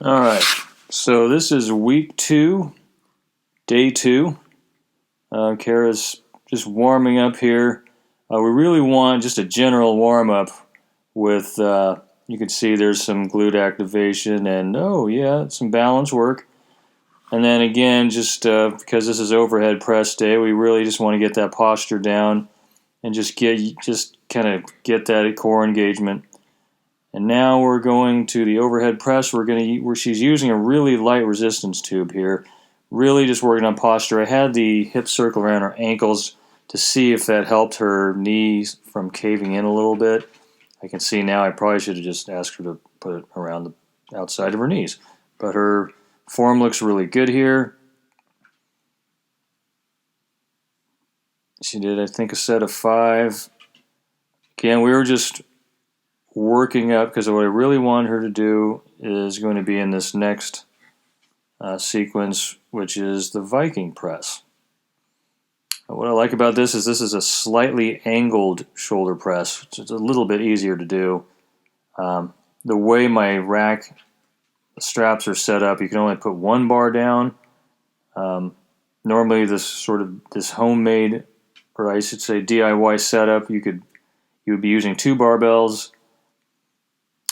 All right, so this is week 2, day 2. Kara's just warming up here. We really want just a general warm up with, you can see there's some glute activation and, oh yeah, some balance work. And then again, just because this is overhead press day, we really just want to get that posture down and just kind of get that core engagement. And now we're going to the overhead press. Where she's using a really light resistance tube here, really just working on posture. I had the hip circle around her ankles to see if that helped her knees from caving in a little bit. I can see now I probably should have just asked her to put it around the outside of her knees. But her form looks really good here. She did, I think, a set of 5. Again, we were just working up because what I really want her to do is going to be in this next sequence, which is the Viking press. What I like about this is a slightly angled shoulder press. It's a little bit easier to do. The way my rack straps are set up, you can only put 1 bar down. Normally, this homemade, or I should say DIY setup, you would be using 2 barbells.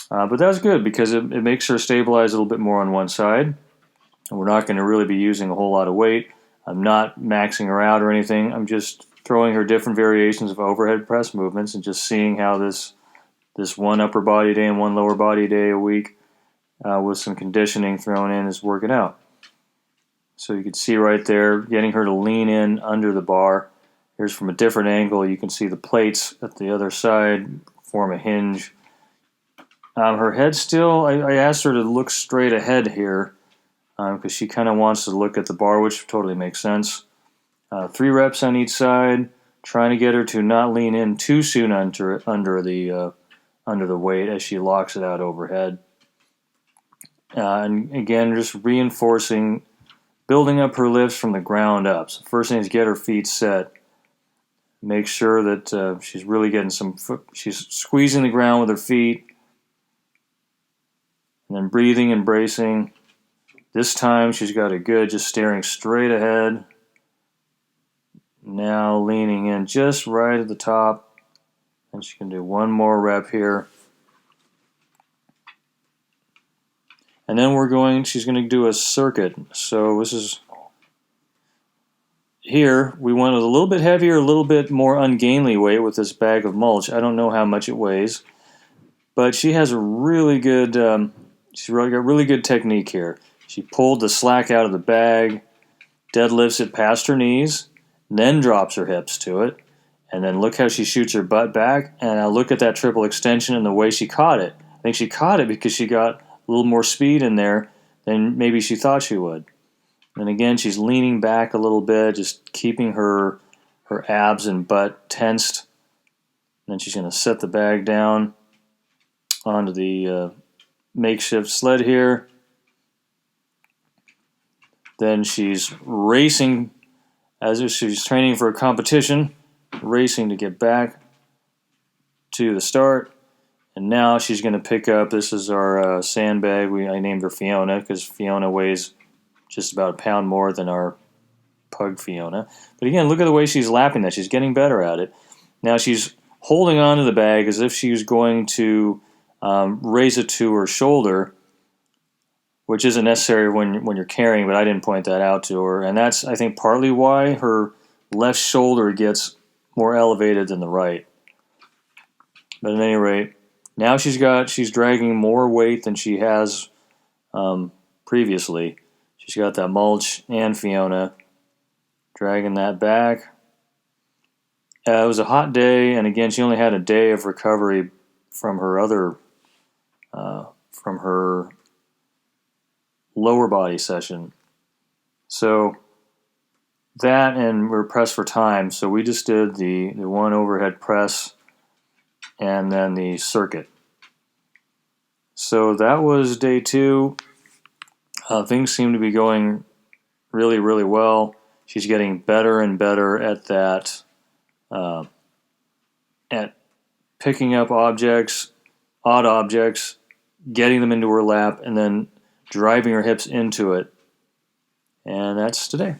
But that's good because it makes her stabilize a little bit more on one side. And we're not going to really be using a whole lot of weight. I'm not maxing her out or anything. I'm just throwing her different variations of overhead press movements and just seeing how this one upper body day and one lower body day a week with some conditioning thrown in is working out. So you can see right there, getting her to lean in under the bar. Here's from a different angle. You can see the plates at the other side form a hinge. Her head still, I asked her to look straight ahead here because she kind of wants to look at the bar, which totally makes sense. 3 reps on each side, trying to get her to not lean in too soon under the weight as she locks it out overhead. And again, just reinforcing, building up her lifts from the ground up. So first thing is get her feet set. Make sure that she's really getting she's squeezing the ground with her feet. And then breathing and bracing. This time she's got it good, just staring straight ahead. Now leaning in just right at the top. And she can do 1 more rep here. And then she's going to do a circuit. So here we went with a little bit heavier, a little bit more ungainly weight with this bag of mulch. I don't know how much it weighs. But she has a really good... she's got really good technique here. She pulled the slack out of the bag, deadlifts it past her knees, then drops her hips to it, and then look how she shoots her butt back, and now look at that triple extension and the way she caught it. I think she caught it because she got a little more speed in there than maybe she thought she would. And again, she's leaning back a little bit, just keeping her abs and butt tensed. And then she's going to set the bag down onto the makeshift sled here. Then she's racing as if she's training for a competition, racing to get back to the start. And now she's going to pick up, this is our sandbag. I named her Fiona because Fiona weighs just about a pound more than our pug Fiona. But again, look at the way she's lapping that. She's getting better at it. Now she's holding onto the bag as if she's going to raise it to her shoulder, which isn't necessary when you're carrying, but I didn't point that out to her. And that's, I think, partly why her left shoulder gets more elevated than the right. But at any rate, now she's dragging more weight than she has previously. She's got that mulch and Fiona dragging that back. It was a hot day, and again, she only had a day of recovery from her lower body session. So that, and we're pressed for time, so we just did the 1 overhead press and then the circuit. So that was day 2. Things seem to be going really, really well. She's getting better and better at that, at picking up objects, odd objects, getting them into her lap, and then driving your hips into it. And that's today.